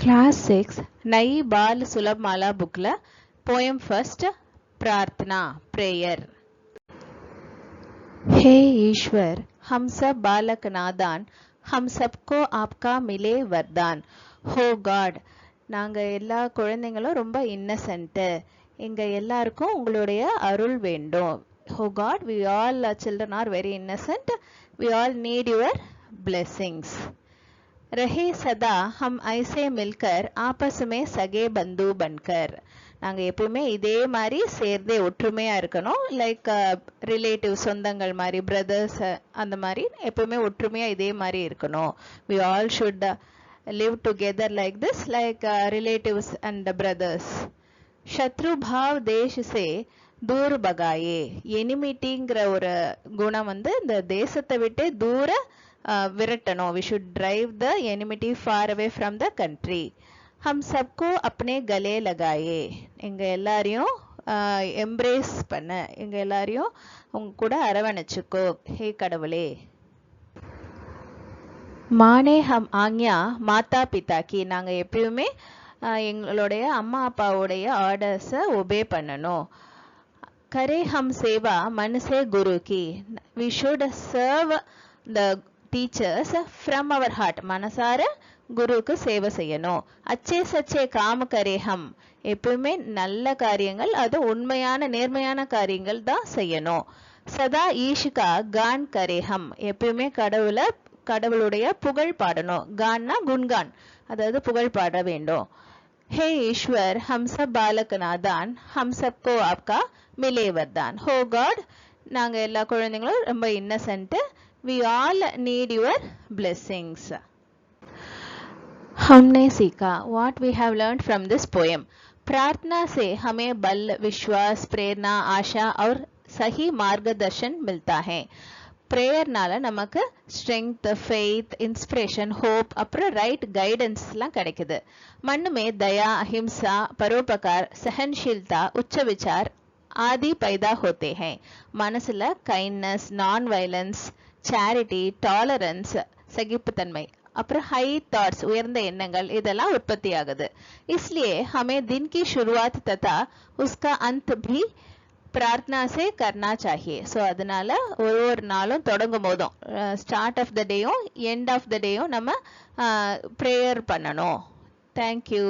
Class 6 नई बाल सुलभ माला बुकला पोएम फर्स्ट प्रार्थना प्रेयर। हे ईश्वर, हम सब बालक नादान, हम सबको आपका मिले वरदान। हो गॉड, நாங்க எல்லா குழந்தைங்களும் ரொம்ப இன்னசென்ட், எங்க எல்லாருக்கும் உங்களுடைய அருள் வேண்டும். हो God, we all children are very innocent, we all need your blessings. रहे सदा हम ऐसे मिलकर आपस में सगे बंधु बनकर. நாங்கள் எப்பவுமே இதே மாதிரி சேர்ந்தே ஒற்றுமையாக இருக்கணும். லைக் ரிலேட்டிவ் சொந்தங்கள் மாதிரி பிரதர்ஸ் அந்த மாதிரி எப்பவுமே ஒற்றுமையாக இதே மாதிரி இருக்கணும். We all should live together like this, like relatives and brothers. शत्रु भाव देश से दूर भगाए. எனிமிட்டிங்கிற ஒரு குணம் வந்து இந்த தேசத்தை விட்டு தூர விரட்டணும். we should drive the enmity far away from the country. हम सबको अपने गले लगाए. எங்க எல்லாரையும் எம்ப்ரேஸ் பண்ண, எங்க எல்லாரையும் உங்க கூட அரவணைச்சுக்கோ ஹே கடவுளே. மானே ஹம் ஆக்ஞா மாதா பிதா கி. நாங்கள் எப்பயுமே எங்களுடைய அம்மா அப்பாவுடைய ஆர்டர்ஸை ஒபே பண்ணணும். கரே ஹம் சேவா மனுஷே குரு கி. We should serve the teachers from our heart. மனசார குருவுக்கு சேவை செய்யணும். அச்சே சச்சே காம கரே ஹம். எப்பவுமே நல்ல காரியங்கள், அது உண்மையான நேர்மையான காரியங்கள் தான் செய்யணும். சதா ஈஷிகா கான் கரே ஹம். எப்பயுமே கடவுளுடைய புகழ் பாடணும். கான்னா குன்கான், அதாவது புகழ் பாட வேண்டும். हे ईश्वर, हम सब बालक नादान, हम सबको आपका मिले वरदान. हो गॉड, நாங்க எல்லா குழந்தைங்களும் ரொம்ப Innocent, we all need your blessings. हमने सीखा. what we have learned from this poem. प्रार्थना से हमें बल, विश्वास, प्रेरणा, आशा और सही मार्गदर्शन मिलता है. ப்ரேயர்னால நமக்கு ஸ்ட்ரென்த், ஃபெய்த், இன்ஸ்பிரேஷன், ஹோப், அப்புறம் ரைட் கைடன்ஸ்லாம் கிடைக்குது. मन में दया, अहिंसा, परोपकार, सहनशीलता, उच्च विचार आदि पैदा होते हैं. மனசுல kindness, non violence, charity, tolerance, சகிப்புத்தன்மை, அப்புறம் ஹை தாட்ஸ், உயர்ந்த எண்ணங்கள், இதெல்லாம் உற்பத்தி ஆகுது. इसलिए हमें दिन की शुरुआत तथा उसका अंत भी प्रार्थना से करना चाहिए. ஸோ அதனால ஒரு நாளும் தொடங்கும் போதும், ஸ்டார்ட் ஆஃப் த டேயும் எண்ட் ஆஃப் த டேயும் நம்ம ப்ரேயர் பண்ணணும். தேங்க்யூ.